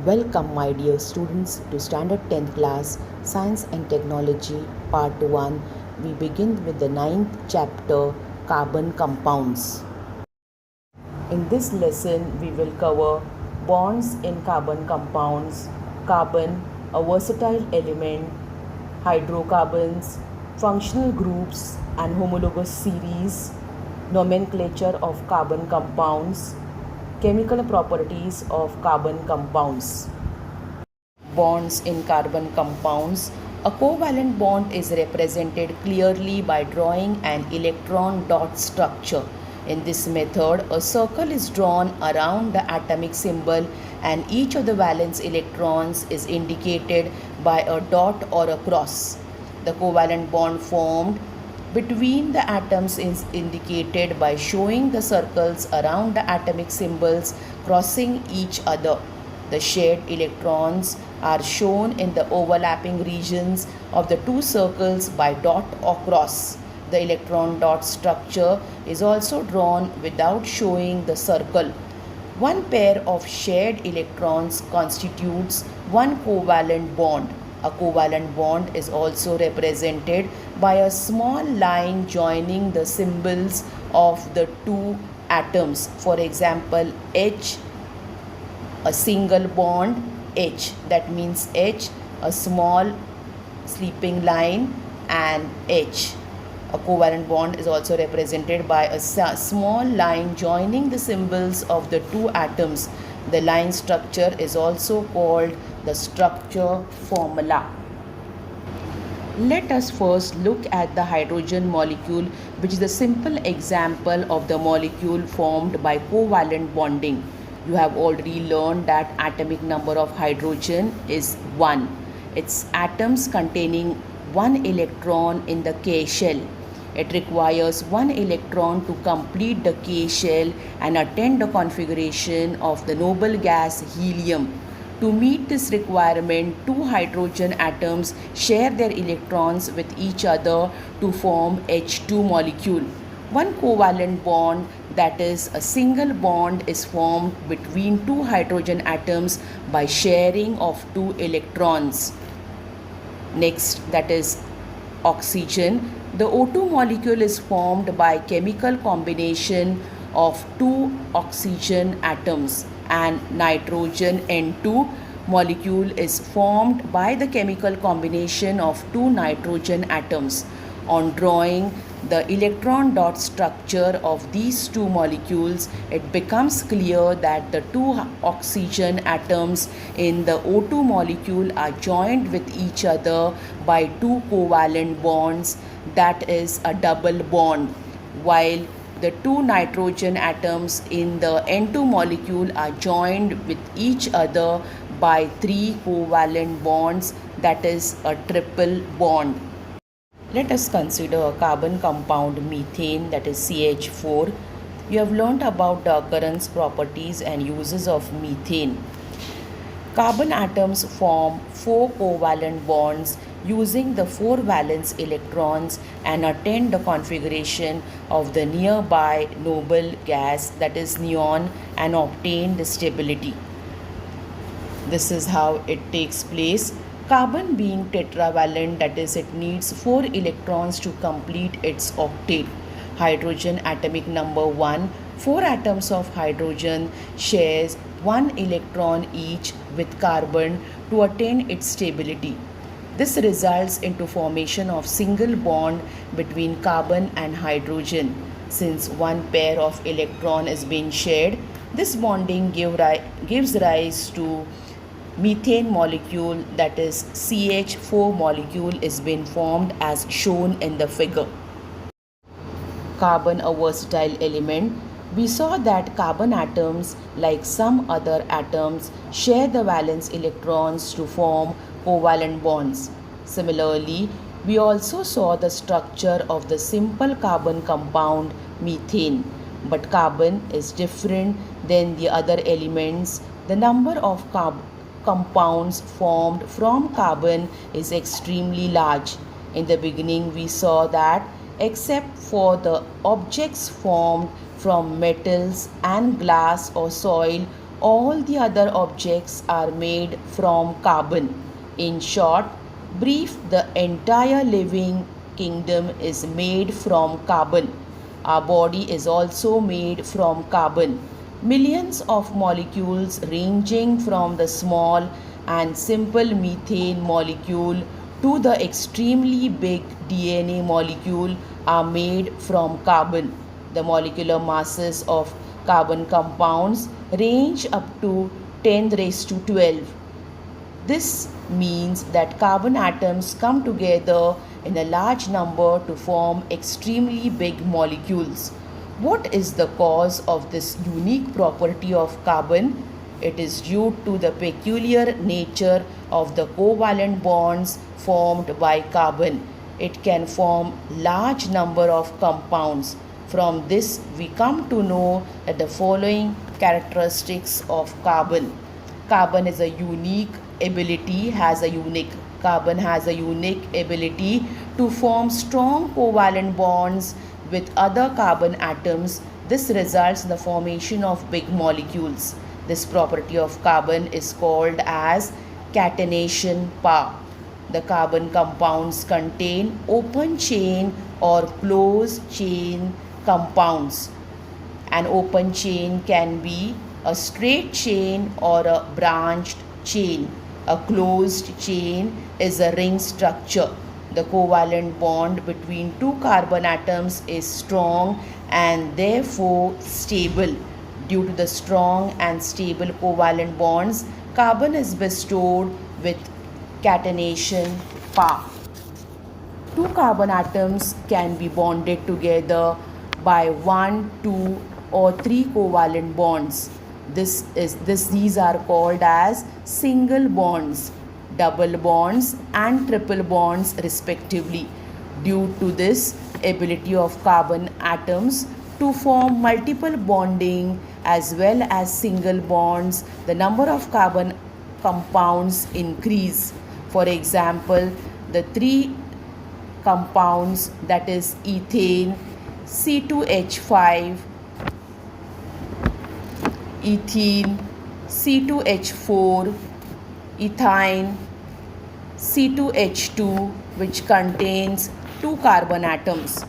Welcome, my dear students, to Standard 10th Class Science and Technology Part 1. We begin with the ninth chapter, Carbon Compounds. In this lesson, we will cover bonds in carbon compounds, carbon, a versatile element, hydrocarbons, functional groups and homologous series, nomenclature of carbon compounds, chemical properties of carbon compounds. Bonds in carbon compounds. A covalent bond is represented clearly by drawing an electron dot structure. In this method, a circle is drawn around the atomic symbol and each of the valence electrons is indicated by a dot or a cross. The covalent bond formed between the atoms is indicated by showing the circles around the atomic symbols crossing each other. The shared electrons are shown in the overlapping regions of the two circles by dot or cross. The electron dot structure is also drawn without showing the circle. One pair of shared electrons constitutes one covalent bond. A covalent bond is also represented by a small line joining the symbols of the two atoms. For example, H, a single bond, H, that means H, a small sleeping line, and H. A covalent bond is also represented by a small line joining the symbols of the two atoms. The line structure is also called the structure formula. Let us first look at the hydrogen molecule, which is a simple example of the molecule formed by covalent bonding. You have already learned that atomic number of hydrogen is 1. Its atoms containing one electron in the K shell. It requires one electron to complete the K shell and attain the configuration of the noble gas helium. To meet this requirement, two hydrogen atoms share their electrons with each other to form H2 molecule. One covalent bond, that is a single bond, is formed between two hydrogen atoms by sharing of two electrons. Next, that is oxygen. The O2 molecule is formed by chemical combination of two oxygen atoms, and nitrogen N2 molecule is formed by the chemical combination of two nitrogen atoms. On drawing the electron dot structure of these two molecules, it becomes clear that the two oxygen atoms in the O2 molecule are joined with each other by two covalent bonds, that is a double bond, while the two nitrogen atoms in the N2 molecule are joined with each other by three covalent bonds, that is a triple bond. Let us consider a carbon compound methane, that is CH4. You have learnt about the occurrence, properties and uses of methane. Carbon atoms form four covalent bonds using the four valence electrons and attain the configuration of the nearby noble gas, that is neon, and obtain the stability. This is how it takes place. Carbon being tetravalent, that is it needs 4 electrons to complete its octet. Hydrogen atomic number 1, 4 atoms of hydrogen shares 1 electron each with carbon to attain its stability. This results into formation of single bond between carbon and hydrogen. Since one pair of electron is being shared, this bonding gives rise to methane molecule, that is CH4 molecule is being formed as shown in the figure. Carbon, a versatile element. We saw that carbon atoms, like some other atoms, share the valence electrons to form covalent bonds. Similarly, we also saw the structure of the simple carbon compound methane. But carbon is different than the other elements. The number of compounds formed from carbon is extremely large. In the beginning, we saw that except for the objects formed from metals and glass or soil, All the other objects are made from carbon. In short, brief, the entire living kingdom is made from carbon. Our body is also made from carbon. Millions of molecules ranging from the small and simple methane molecule to the extremely big DNA molecule are made from carbon. The molecular masses of carbon compounds range up to 10 raised to 12. This means that carbon atoms come together in a large number to form extremely big molecules. What is the cause of this unique property of carbon? It is due to the peculiar nature of the covalent bonds formed by carbon. It can form large number of compounds. From this we come to know that the following characteristics of carbon. Carbon is a unique ability has a unique Carbon has a unique ability to form strong covalent bonds with other carbon atoms. This results in the formation of big molecules. This property of carbon is called as catenation power. The carbon compounds contain open chain or closed chain compounds. An open chain can be a straight chain or a branched chain. A closed chain is a ring structure. The covalent bond between two carbon atoms is strong and therefore stable. Due to the strong and stable covalent bonds, carbon is bestowed with catenation power. Two carbon atoms can be bonded together by 1, 2 or 3 covalent bonds. These are called as single bonds, double bonds and triple bonds respectively. Due to this ability of carbon atoms to form multiple bonding as well as single bonds, the number of carbon compounds increase. For example, the three compounds, that is ethane, C2H5, ethene, C2H4, ethyne, C2H2, which contains two carbon atoms.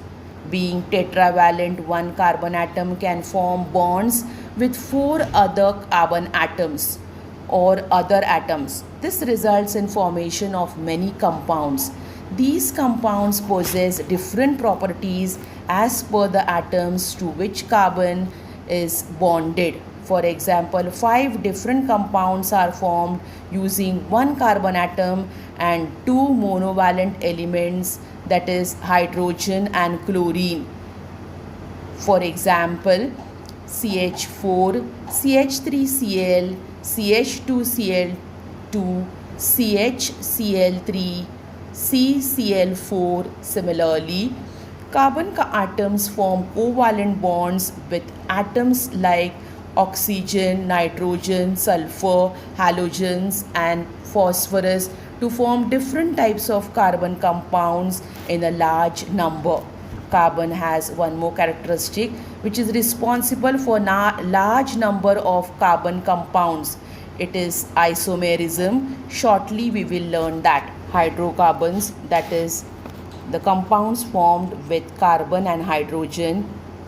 Being tetravalent, one carbon atom can form bonds with 4 other carbon atoms or other atoms. This results in formation of many compounds. These compounds possess different properties as per the atoms to which carbon is bonded. For example, 5 different compounds are formed using one carbon atom and 2 monovalent elements, that is hydrogen and chlorine. For example, CH4, CH3Cl, CH2Cl2, CHCl3, CCl4. Similarly, carbon atoms form covalent bonds with atoms like oxygen, nitrogen, sulfur, halogens and phosphorus to form different types of carbon compounds in a large number. Carbon has one more characteristic which is responsible for large number of carbon compounds. It is isomerism. Shortly we will learn that. Hydrocarbons, that is the compounds formed with carbon and hydrogen.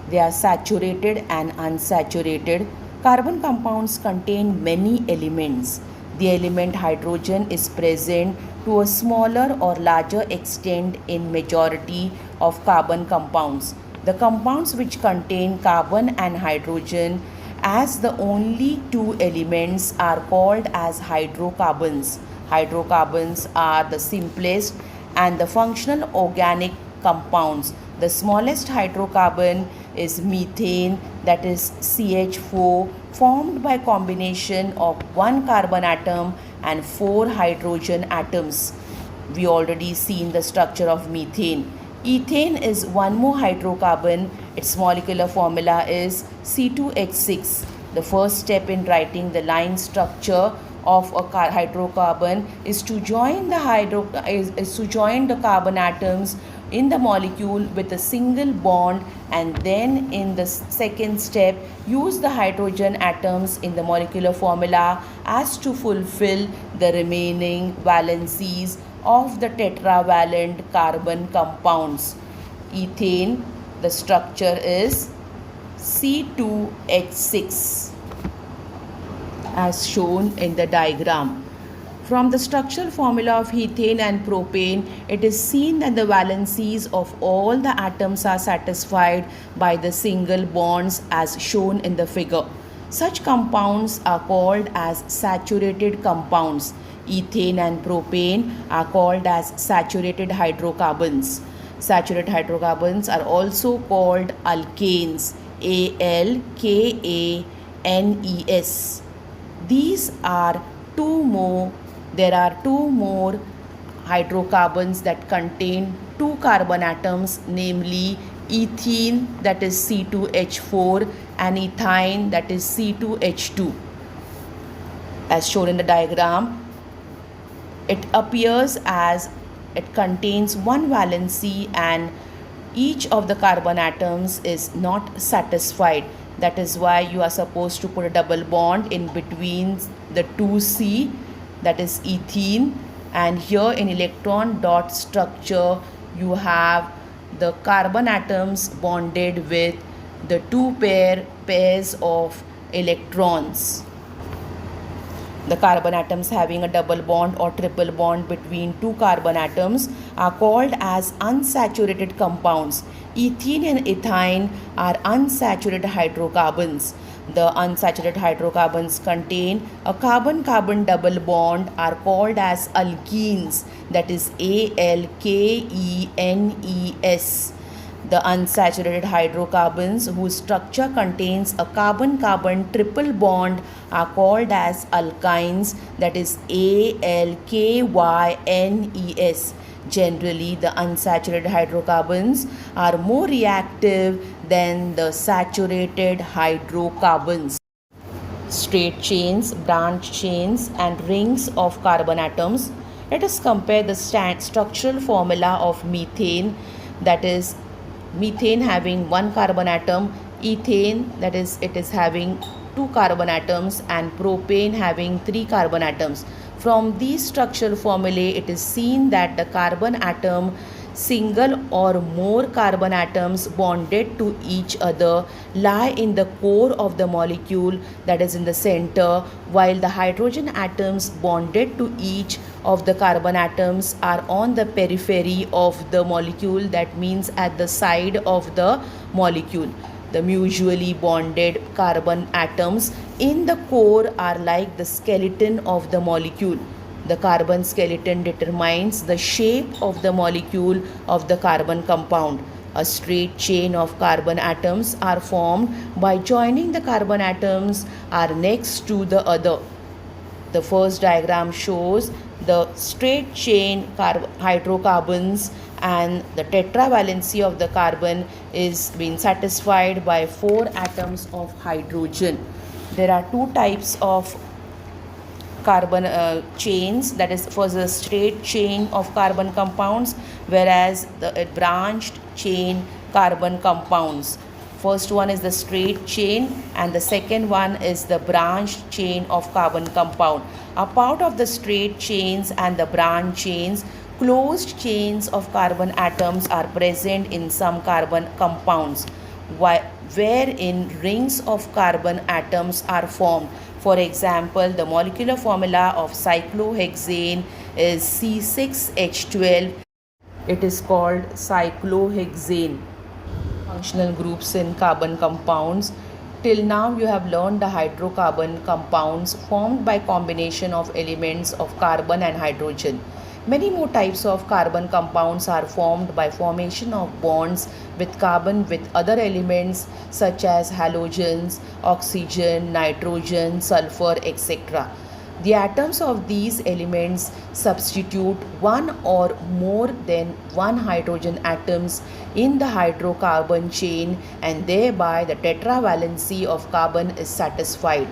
They are saturated and unsaturated. Carbon compounds contain many elements. The element hydrogen is present to a smaller or larger extent in majority of carbon compounds. The compounds which contain carbon and hydrogen as the only two elements are called as hydrocarbons. Hydrocarbons are the simplest and the functional organic compounds. The smallest hydrocarbon is methane, that is CH4, formed by combination of one carbon atom and 4 hydrogen atoms. We already seen the structure of methane. Ethane is one more hydrocarbon. Its molecular formula is C2H6. The first step in writing the line structure of a hydrocarbon is to join the carbon atoms in the molecule with a single bond, and then in the second step use the hydrogen atoms in the molecular formula as to fulfill the remaining valencies of the tetravalent carbon compounds. Ethane, the structure is C2H6 as shown in the diagram. From the structural formula of ethane and propane, it is seen that the valencies of all the atoms are satisfied by the single bonds as shown in the figure. Such compounds are called as saturated compounds. Ethane and propane are called as saturated hydrocarbons. Saturated hydrocarbons are also called alkanes. ALKANES. There are two more hydrocarbons that contain two carbon atoms, namely ethene, that is C2H4, and ethyne, that is C2H2. As shown in the diagram, it appears as it contains one valency and each of the carbon atoms is not satisfied. That is why you are supposed to put a double bond in between the two C, that is ethene, and here in electron dot structure you have the carbon atoms bonded with the two pairs of electrons. The carbon atoms having a double bond or triple bond between two carbon atoms are called as unsaturated compounds. Ethene and ethyne are unsaturated hydrocarbons. The unsaturated hydrocarbons contain a carbon-carbon double bond are called as alkenes, that is ALKENES. The unsaturated hydrocarbons whose structure contains a carbon-carbon triple bond are called as alkynes, that is ALKYNES. Generally, the unsaturated hydrocarbons are more reactive than the saturated hydrocarbons. Straight chains, branch chains, and rings of carbon atoms. Let us compare the structural formula of methane, that is methane having one carbon atom, ethane, that is it is having two carbon atoms, and propane having three carbon atoms. From these structural formulae, it is seen that the carbon atom, single or more carbon atoms bonded to each other, lie in the core of the molecule, that is in the center, while the hydrogen atoms bonded to each of the carbon atoms are on the periphery of the molecule, that means at the side of the molecule. The mutually bonded carbon atoms in the core are like the skeleton of the molecule. The carbon skeleton determines the shape of the molecule of the carbon compound. A straight chain of carbon atoms are formed by joining the carbon atoms are next to the other. The first diagram shows the straight chain hydrocarbons, and the tetravalency of the carbon is being satisfied by 4 atoms of hydrogen. There are two types of carbon chains, that is for the straight chain of carbon compounds, whereas the branched chain carbon compounds. First one is the straight chain and the second one is the branched chain of carbon compound. A part of the straight chains and the branch chains, closed chains of carbon atoms are present in some carbon compounds, wherein rings of carbon atoms are formed. For example, the molecular formula of cyclohexane is C6H12. It is called cyclohexane. Functional groups in carbon compounds. Till now you have learned the hydrocarbon compounds formed by combination of elements of carbon and hydrogen. Many more types of carbon compounds are formed by formation of bonds with carbon with other elements such as halogens, oxygen, nitrogen, sulfur, etc. The atoms of these elements substitute one or more than one hydrogen atoms in the hydrocarbon chain, and thereby the tetravalency of carbon is satisfied.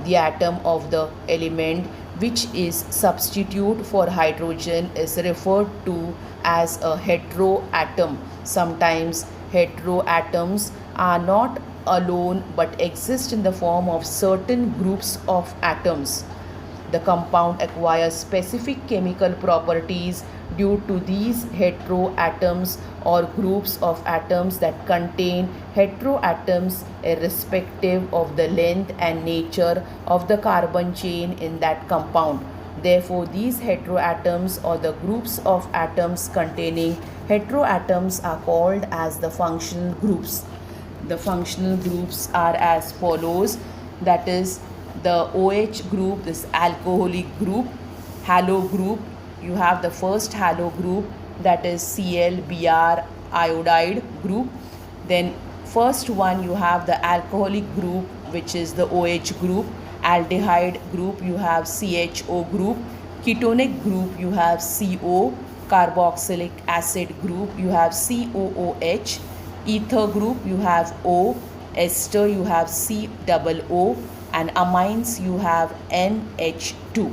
The atom of the element which is substitute for hydrogen, is referred to as a heteroatom. Sometimes heteroatoms are not alone but exist in the form of certain groups of atoms. The compound acquires specific chemical properties due to these heteroatoms or groups of atoms that contain heteroatoms irrespective of the length and nature of the carbon chain in that compound. Therefore, these heteroatoms or the groups of atoms containing heteroatoms are called as the functional groups. The functional groups are as follows, that is the OH group, this alcoholic group, halo group. You have the first halo group, that is ClBr iodide group. Then first one you have the alcoholic group, which is the OH group. Aldehyde group you have CHO group. Ketonic group you have CO. Carboxylic acid group you have COOH. Ether group you have O. Ester you have COO. And amines you have NH2.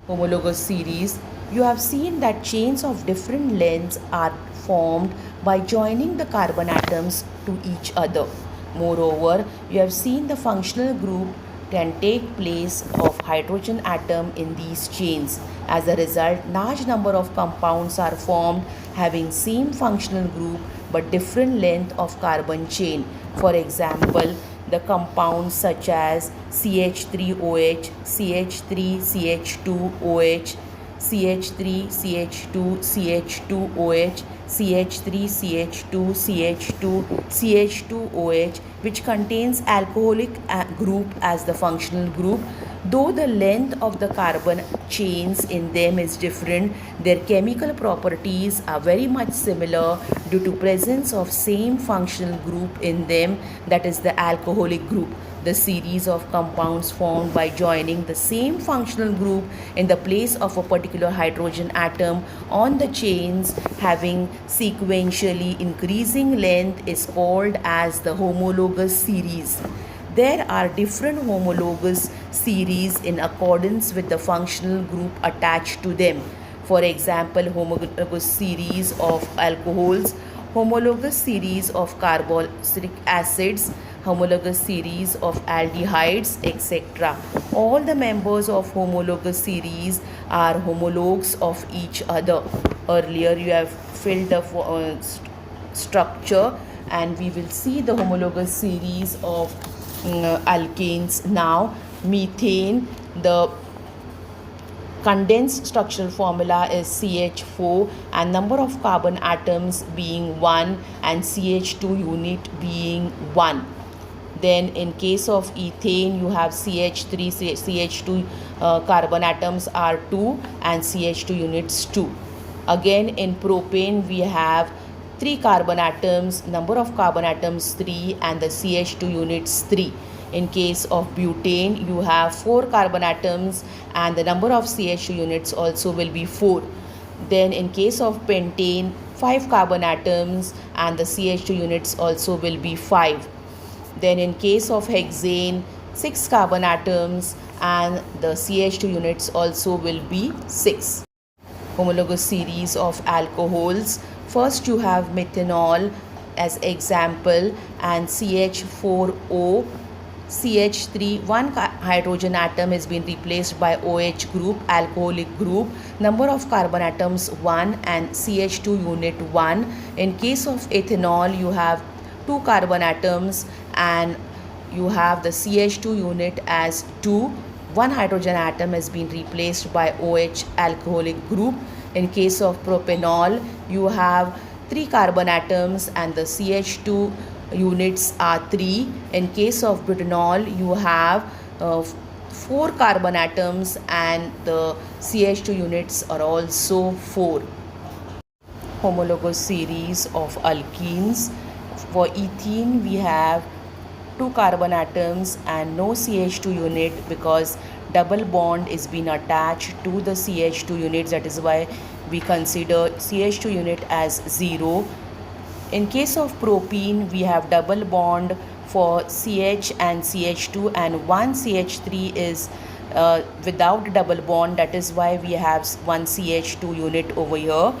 Homologous series, you have seen that chains of different lengths are formed by joining the carbon atoms to each other. Moreover, you have seen the functional group can take place of hydrogen atom in these chains. As a result, large number of compounds are formed having same functional group but different length of carbon chain. For example, the compounds such as CH3OH, CH3CH2OH, CH3CH2CH2OH, CH3CH2CH2CH2OH, which contains alcoholic group as the functional group. Though the length of the carbon chains in them is different, their chemical properties are very much similar due to presence of same functional group in them, that is the alcoholic group. The series of compounds formed by joining the same functional group in the place of a particular hydrogen atom on the chains having sequentially increasing length is called as the homologous series. There are different homologous series in accordance with the functional group attached to them. For example, homologous series of alcohols, homologous series of carboxylic acids, homologous series of aldehydes, etc. All the members of homologous series are homologues of each other. Earlier you have filled the structure, and we will see the homologous series of alkanes now. Methane, the condensed structural formula is CH4 and number of carbon atoms being 1 and CH2 unit being 1. Then in case of ethane, you have CH3, CH2 carbon atoms are 2 and CH2 units 2. Again in propane, we have 3 carbon atoms, number of carbon atoms 3 and the CH2 units 3. In case of butane, you have 4 carbon atoms and the number of CH2 units also will be 4. Then in case of pentane, 5 carbon atoms and the CH2 units also will be 5. Then in case of hexane, 6 carbon atoms and the CH2 units also will be 6. Homologous series of alcohols. First you have methanol as example and CH4O. CH3, one hydrogen atom has been replaced by OH group, alcoholic group. Number of carbon atoms 1 and CH2 unit 1. In case of ethanol, you have 2 carbon atoms and you have the CH2 unit as 2. One hydrogen atom has been replaced by OH alcoholic group. In case of propanol, you have 3 carbon atoms and the CH2 units are 3. In case of butanol, you have 4 carbon atoms and the CH2 units are also 4. Homologous series of alkenes. For ethene, we have 2 carbon atoms and no CH2 unit because double bond is been attached to the CH2 units. That is why we consider CH2 unit as 0. In case of propene, we have double bond for CH and CH2 and one CH3 is without double bond, that is why we have one CH2 unit over here.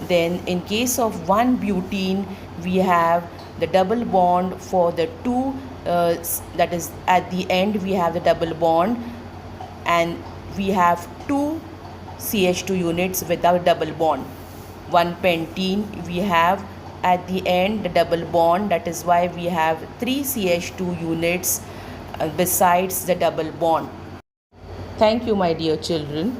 Then in case of one butene, we have the double bond for the two, that is at the end we have the double bond, and we have two CH2 units without double bond. One pentene, we have at the end the double bond, that is why we have three CH2 units besides the double bond. Thank you, my dear children.